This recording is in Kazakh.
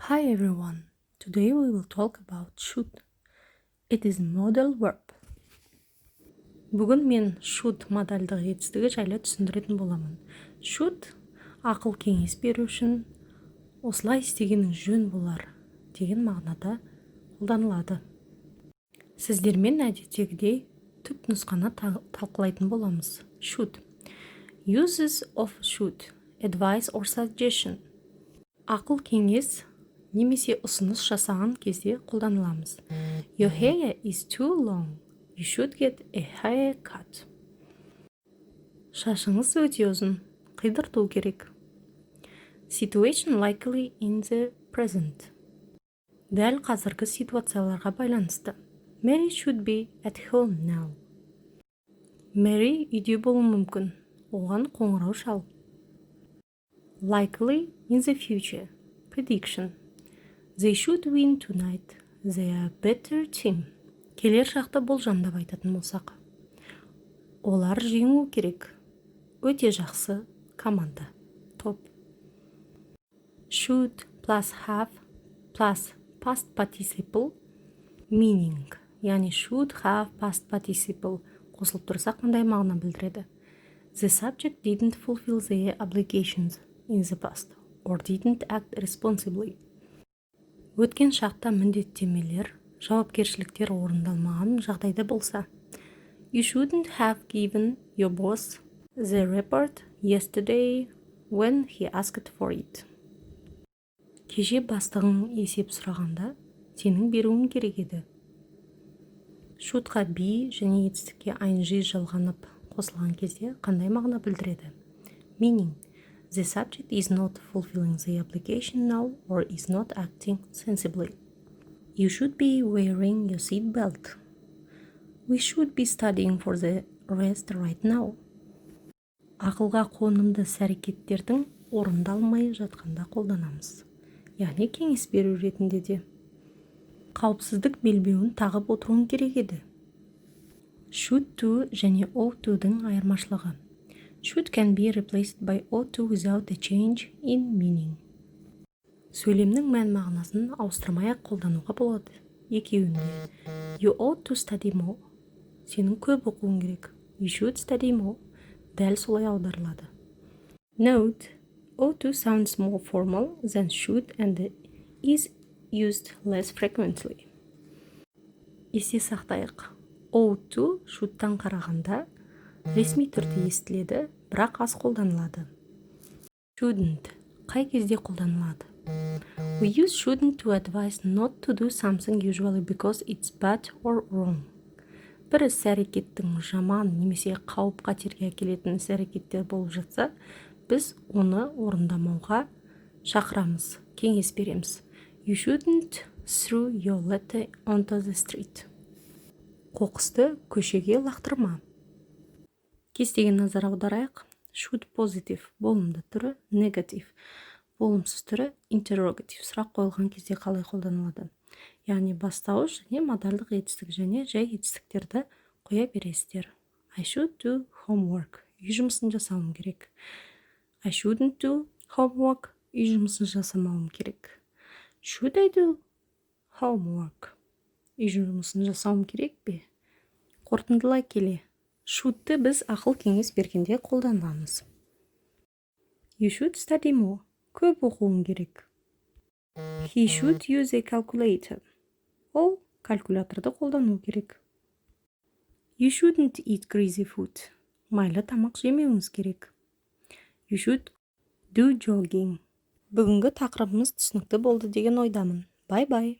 Hi everyone. Today we will talk about should. It is modal verb. Бүгін мен should модальдық етістігі жайлы түсіндіретін боламын. Should ақыл кеңес беру үшін осылай істегенің жөн болар деген мағынада қолданылады. Сіздермен әдеттегідей түп нұсқаны талқылайтын боламыз. Should. Uses of should, advice or suggestion. Ақыл кеңес немесе ұсыныс жасаған кезде қолданыламыз. Your hair is too long. You should get a haircut. Шашыңыз өте ұзын, қидырту керек. Situation likely in the present. Дәл қазіргі ситуацияларға байланысты. Mary should be at home now. Mary үйде болуы мүмкін. Оған қоңырау шал. Likely in the future. Prediction. They should win tonight. They are better team. Келер шақты болжамдап айтатын болсақ. Олар жеңу керек. Өте жақсы команда. Топ. Should plus have plus past participle meaning. Яғни should have past participle қосылып тұрса қандай мағына білдіреді? The subject didn't fulfill their obligations in the past or didn't act responsibly. Өткен шақта міндеттемелер, жауапкершіліктер орындалмаған жағдайда болса. You shouldn't have given your boss the report yesterday when he asked for it. Кеше бастығың есеп сұрағанда, сенің беруің керек еді. Should-ға be және етістікке ing жалғанып қосылған кезде қандай мағына білдіреді? Meaning, the subject is not fulfilling the obligation now or is not acting sensibly. You should be wearing your seat belt. We should be studying for the rest right now. Ақылға қонымды іс-әрекеттердің орындалмай жатқанда қолданамыз. Яғни кеңес беру ретінде де. Қауіпсіздік белбеуін тағып отыруың керек еді. Should to және ought to-дің айырмашылығы. Should can be replaced by ought to without a change in meaning. Сөйлемнің мән мағынасын ауыстырмай-ақ қолдануға болады. Екеуінде. You ought to study more. Сенің көп оқуың керек. You should study more. Дәл солай аударылады. Note, ought to sounds more formal than should and is used less frequently. Есте сақтайық. Ought to should-тан қарағанда ресми түрде естіледі, бірақ аз қолданылады. Shouldn't қай кезде қолданылады? We use shouldn't to advise not to do something usually because it's bad or wrong. Бір іс-әрекеттің жаман немесе қауіп-қатерге әкелетін іс-әрекеттер болып жатса, біз оны орындамауға шақырамыз, кеңес береміз. You shouldn't throw your letter onto the street. Қоқысты көшеге лақтырма. Кестеге назар аударайық. Should positive болымды түрі, negative болымсыз түрі, interrogative сұрақ қойылған кезде қалай қолданылады. Яғни бастауыш және модальдық етістік және жай етістіктерді қоя бересіздер. I should do homework. Үй жұмысын жасауым керек. I shouldn't do homework. Үй жұмысын жасамауым керек. Should I do homework? Үй жұмысын жасауым керек пе? Қорытындылай келе. Should-ты біз ақыл кеңес бергенде қолданамыз. You should study more. Көп оқуың керек. He should use a calculator. Ол калькуляторды қолдану керек. You shouldn't eat greasy food. Майлы тамақ жемеуіңіз керек. You should do jogging. Бүгінгі тақырыбымыз түсінікті болды деген ойдамын. Bye-bye.